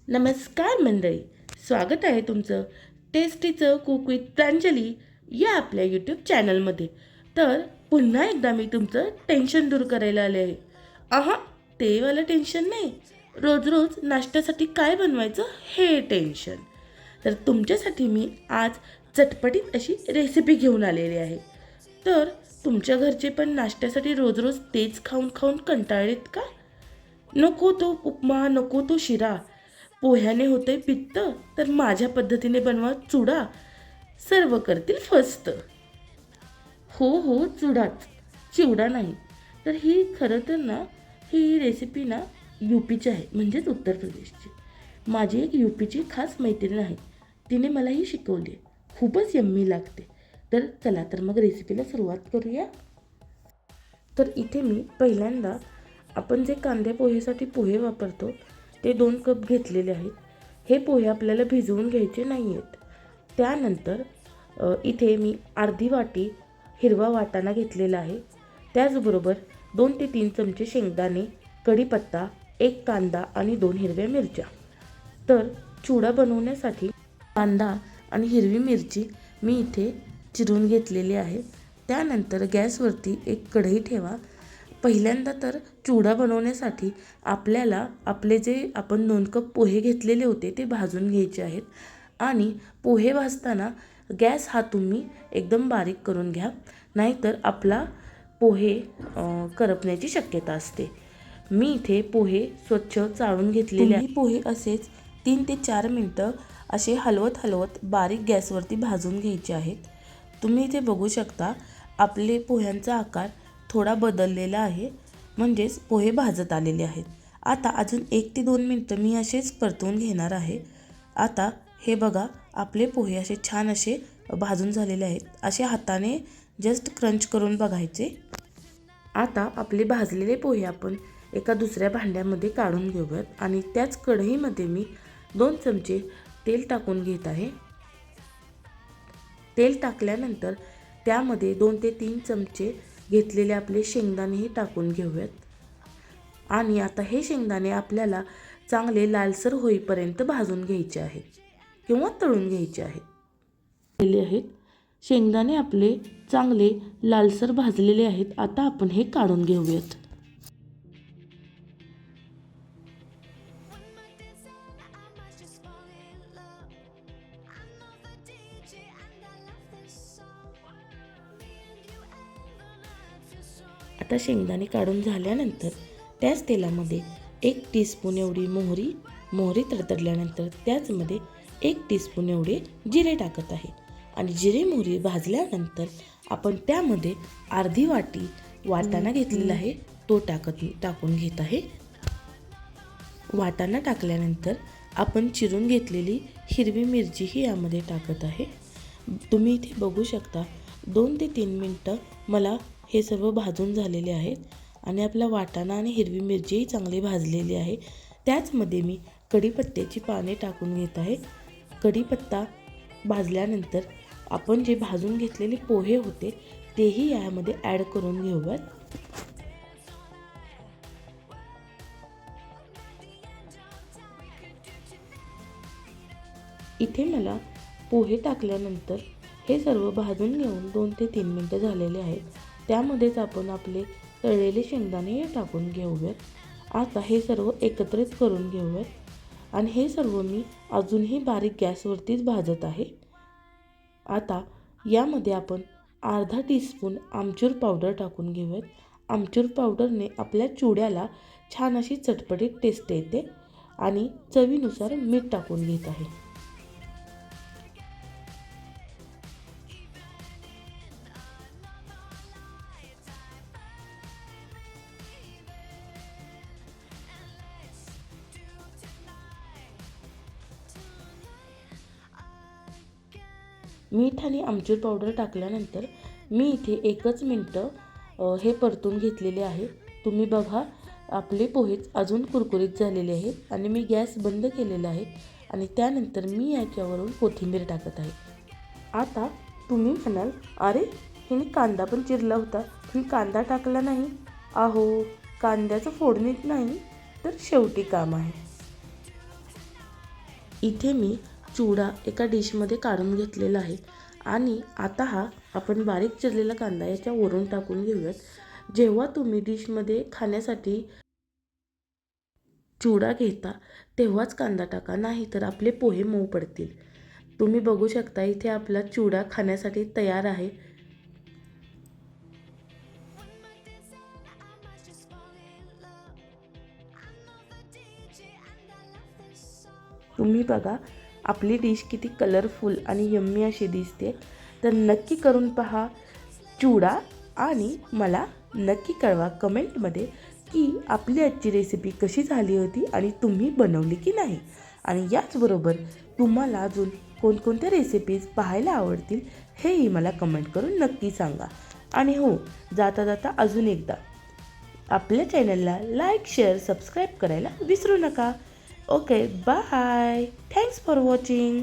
नमस्कार मंडळी, स्वागत आहे तुमचं टेस्टीचं कुक विथ प्रांजली या आपल्या यूट्यूब चॅनलमध्ये. तर पुन्हा एकदा मी तुमचं टेन्शन दूर करायला आले आहे. आहा, ते वालं टेन्शन नाही, रोज रोज नाश्त्यासाठी काय बनवायचं हे टेन्शन. तर तुमच्यासाठी मी आज चटपटीत अशी रेसिपी घेऊन आलेली आहे. तर तुमच्या घरचे पण नाश्त्यासाठी रोज रोज तेच खाऊन खाऊन कंटाळलेत का? नको तो उपमा, नको तो शिरा, पोह्याने होतंय पित्त, तर माझ्या पद्धतीने बनवा चुडा, सर्व करतील फस्त. हो हो, चुडाच, चिवडा नाही. तर ही खरं तर ना, ही रेसिपी ना यूपीची आहे, म्हणजेच उत्तर प्रदेशची. माझी एक यूपीची खास मैत्रीण आहे, तिने मला ही शिकवली आहे. खूपच यम्मी लागते. तर चला तर मग रेसिपीला सुरुवात करूया. तर इथे मी पहिल्यांदा आपण जे कांदे पोहेसाठी पोहे वापरतो ते 2 कप घेतलेले आहेत. हे पोहे आपल्याला भिजवून घ्यायचे नाही आहेत. त्यानंतर इथे मी अर्धी वाटी हिरवा वाटाणा घेतलेला आहे. त्याचबरोबर 2 ते 3 चमचे शेंगदाणे, कढीपत्ता, 1 कांदा आणि 2 हिरव्या मिरच्या. तर चिवडा बनवण्यासाठी कांदा आणि हिरवी मिरची मी इथे चिरून घेतलेली आहे. त्यानंतर गॅसवरती एक कढई ठेवा. पहिल्यांदा तर चिवडा बनवण्यासाठी आपल्याला आपले जे आपण 2 कप पोहे घेतलेले होते ते भाजून घ्यायचे आहेत. आणि पोहे भाजताना गॅस हा तुम्ही एकदम बारीक करून घ्या, नाहीतर आपला पोहे करपण्याची शक्यता असते. मी इथे पोहे स्वच्छ चाळून घेतलेले आहे. पोहे असेच 3 ते 4 मिनटं असे हलवत हलवत बारीक गॅसवरती भाजून घ्यायचे आहेत. तुम्ही इथे बघू शकता आपले पोह्यांचा आकार थोडा बदललेला आहे, म्हणजेच पोहे भाजत आलेले आहेत. आता अजून 1 ते 2 मिनटं मी असेच परतवून घेणार आहे. आता हे बघा, आपले पोहे असे छान असे भाजून झालेले आहेत. असे हाताने जस्ट क्रंच करून बघायचे. आता आपले भाजलेले पोहे आपण एका दुसऱ्या भांड्यामध्ये काढून घेऊयात आणि त्याच कढईमध्ये मी 2 चमचे तेल टाकून घेत आहे. तेल टाकल्यानंतर त्यामध्ये 2 ते 3 चमचे घेतलेले आपले शेंगदाणेही टाकून घेऊयात. आणि आता हे शेंगदाणे आपल्याला चांगले लालसर होईपर्यंत भाजून घ्यायचे आहेत किंवा तळून घ्यायचे आहेत. शेंगदाणे आपले चांगले लालसर भाजलेले आहेत. आता आपण हे काढून घेऊयात. आता शेंगदाणे काढून झाल्यानंतर त्याच तेलामध्ये 1 टीस्पून एवढी मोहरी तडतडल्यानंतर त्याचमध्ये 1 टीस्पून एवढे जिरे टाकत आहे. आणि जिरे मोहरी भाजल्यानंतर आपण त्यामध्ये अर्धी वाटी वाटाणा घेतलेला आहे तो टाकून घेत आहे. वाटाणा टाकल्यानंतर आपण चिरून घेतलेली हिरवी मिरची ही यामध्ये टाकत आहे. तुम्ही इथे बघू शकता 2 ते 3 मिनटं मला हे सर्व भाजून झालेले आहेत आणि आपला वाटाणा आणि हिरवी मिरचीही चांगली भाजलेली आहे. त्याचमध्ये मी कढीपत्त्याची पाने टाकून घेत आहे. कढीपत्ता भाजल्यानंतर आपण जे भाजून घेतलेले पोहे होते तेही यामध्ये ॲड करून घेऊयात. इथे मला पोहे टाकल्यानंतर हे सर्व भाजून घेऊन 2 ते 3 मिनटं झालेले आहेत. त्यामध्येच आपण आपले तळलेले शेंगदाणे टाकून घेऊयात. आता हे सर्व एकत्रित करून घेऊयात आणि हे सर्व मी अजूनही बारीक गॅसवरतीच भाजत आहे. आता यामध्ये आपण अर्धा टीस्पून आमचूर पावडर टाकून घेऊयात. आमचूर पावडरने आपल्या चिवड्याला छान अशी चटपटीत टेस्ट येते. आणि चवीनुसार मीठ टाकून घेत आहे. मीठ आणि आमचूर पावडर टाकल्यानंतर मी इथे 1 मिनटं हे परतून घेतलेले आहे. तुम्ही बघा, आपले पोहे अजून कुरकुरीत झालेले आहेत आणि मी गॅस बंद केलेला आहे. आणि त्यानंतर मी याच्यावरून कोथिंबीर टाकत आहे. आता तुम्ही म्हणाल, अरे हिने कांदा पण चिरला होता, ही कांदा टाकला नाही. अहो, कांद्याचं फोडणीत नाही तर शेवटी काम आहे. इथे मी चिवडा एका डिशमध्ये काढून घेतलेला आहे आणि आता हा आपण बारीक चिरलेला कांदा याच्या वरून टाकून घेऊयात. जेव्हा तुम्ही डिशमध्ये खाण्यासाठी चिवडा घेता तेव्हाच कांदा टाका, नाही तर आपले पोहे मऊ पडतील. तुम्ही बघू शकता इथे आपला चिवडा खाण्यासाठी तयार आहे. तुम्ही बघा आपली डिश किती कलरफुल आणि यम्मी अशी दिसते. तर नक्की करून पहा चिवडा आणि मला नक्की कळवा कमेंटमध्ये की आपली आजची रेसिपी कशी झाली होती आणि तुम्ही बनवली की नाही. आणि याचबरोबर तुम्हाला अजून कोणकोणत्या रेसिपीज पाहायला आवडतील हेही मला कमेंट करून नक्की सांगा. आणि हो, जाता जाता अजून एकदा आपल्या चॅनलला लाईक, शेअर, सबस्क्राईब करायला विसरू नका. Okay, bye. Thanks for watching.